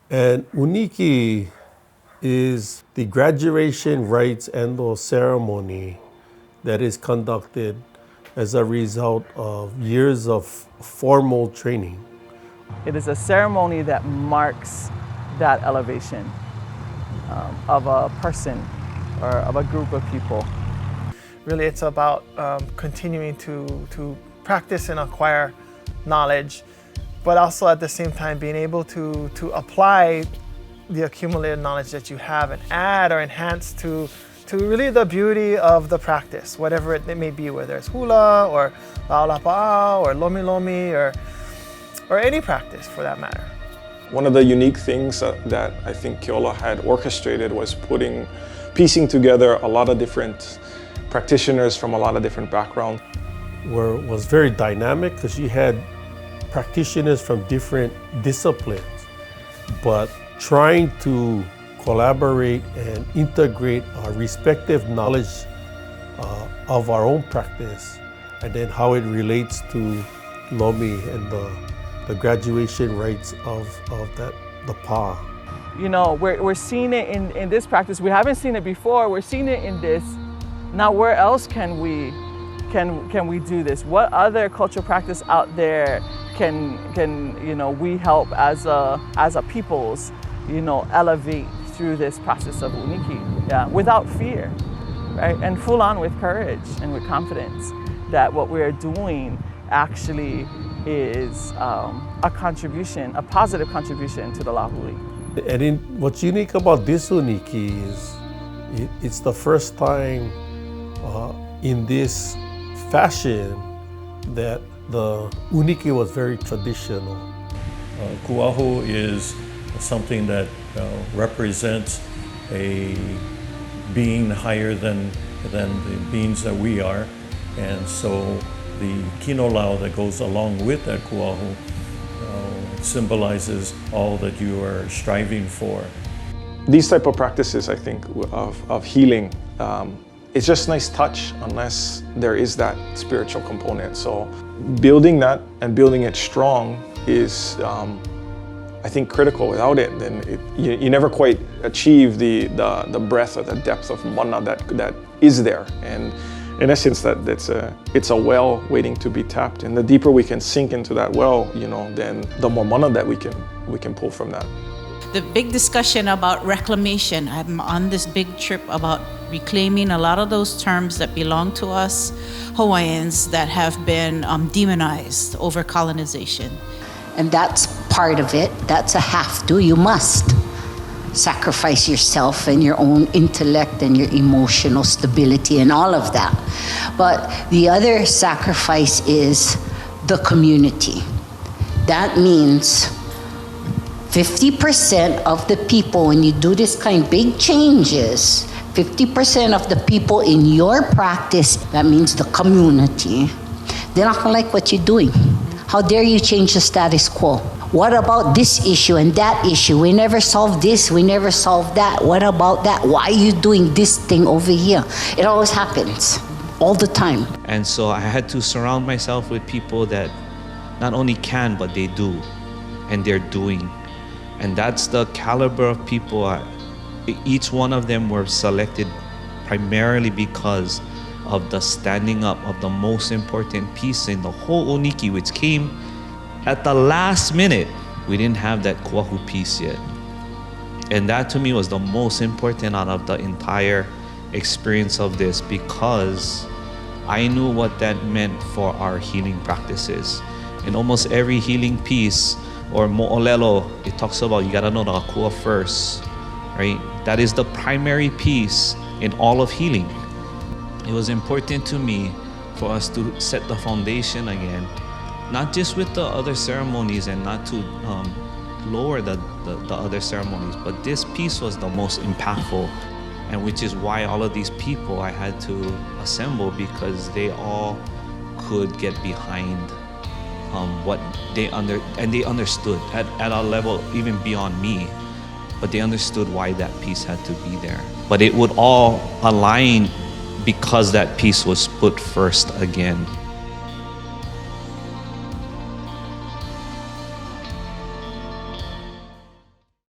And Ūniki is the graduation rites and or ceremony that is conducted as a result of years of formal training. It is a ceremony that marks that elevation of a person or of a group of people. Really, it's about continuing to practice and acquire knowledge, but also at the same time being able to apply the accumulated knowledge that you have and add or enhance to really the beauty of the practice, whatever it may be, whether it's hula or laulapa'a or lomi lomi or any practice for that matter. One of the unique things that I think Keola had orchestrated was piecing together a lot of different practitioners from a lot of different backgrounds. Was very dynamic because you had practitioners from different disciplines, but trying to collaborate and integrate our respective knowledge of our own practice, and then how it relates to Lomi and the graduation rites of the pa. You know, we're seeing it in this practice. We haven't seen it before. We're seeing it in this. Now, where else can we do this? What other cultural practice out there can we help as a peoples, elevate through this process of Ūniki, without fear, right? And full on with courage and with confidence that what we're doing actually is a contribution, a positive contribution to the Lahuli. And what's unique about this Ūniki is it's the first time in this fashion that the Ūniki was very traditional. Kuahu is something that represents a being higher than the beings that we are, and so the kino lau that goes along with that kuahu symbolizes all that you are striving for. These type of practices, I think, of healing, it's just a nice touch unless there is that spiritual component. So building that and building it strong is, I think, critical. Without it, then you never quite achieve the breadth or the depth of mana that is there. And in essence, it's a well waiting to be tapped. And the deeper we can sink into that well, then the more mana that we can pull from that. The big discussion about reclamation. I'm on this big trip about reclaiming a lot of those terms that belong to us Hawaiians that have been demonized over colonization. And that's part of it. That's a have to. You must sacrifice yourself and your own intellect and your emotional stability and all of that. But the other sacrifice is the community. That means 50% of the people, when you do this kind of big changes, 50% of the people in your practice, that means the community, they're not gonna like what you're doing. How dare you change the status quo? What about this issue and that issue? We never solved this, we never solved that. What about that? Why are you doing this thing over here? It always happens, all the time. And so I had to surround myself with people that not only can, but they do, and they're doing. And that's the caliber of people. Each one of them were selected primarily because of the standing up of the most important piece in the whole Ūniki, which came at the last minute. We didn't have that kuahu piece yet. And that to me was the most important out of the entire experience of this, because I knew what that meant for our healing practices. In almost every healing piece, or mo'olelo, it talks about you gotta know the akua first, right? That is the primary piece in all of healing. It was important to me for us to set the foundation again, not just with the other ceremonies and not to lower the other ceremonies, but this piece was the most impactful, and which is why all of these people I had to assemble, because they all could get behind what they understood at a level even beyond me, but they understood why that piece had to be there. But it would all align because that piece was put first again.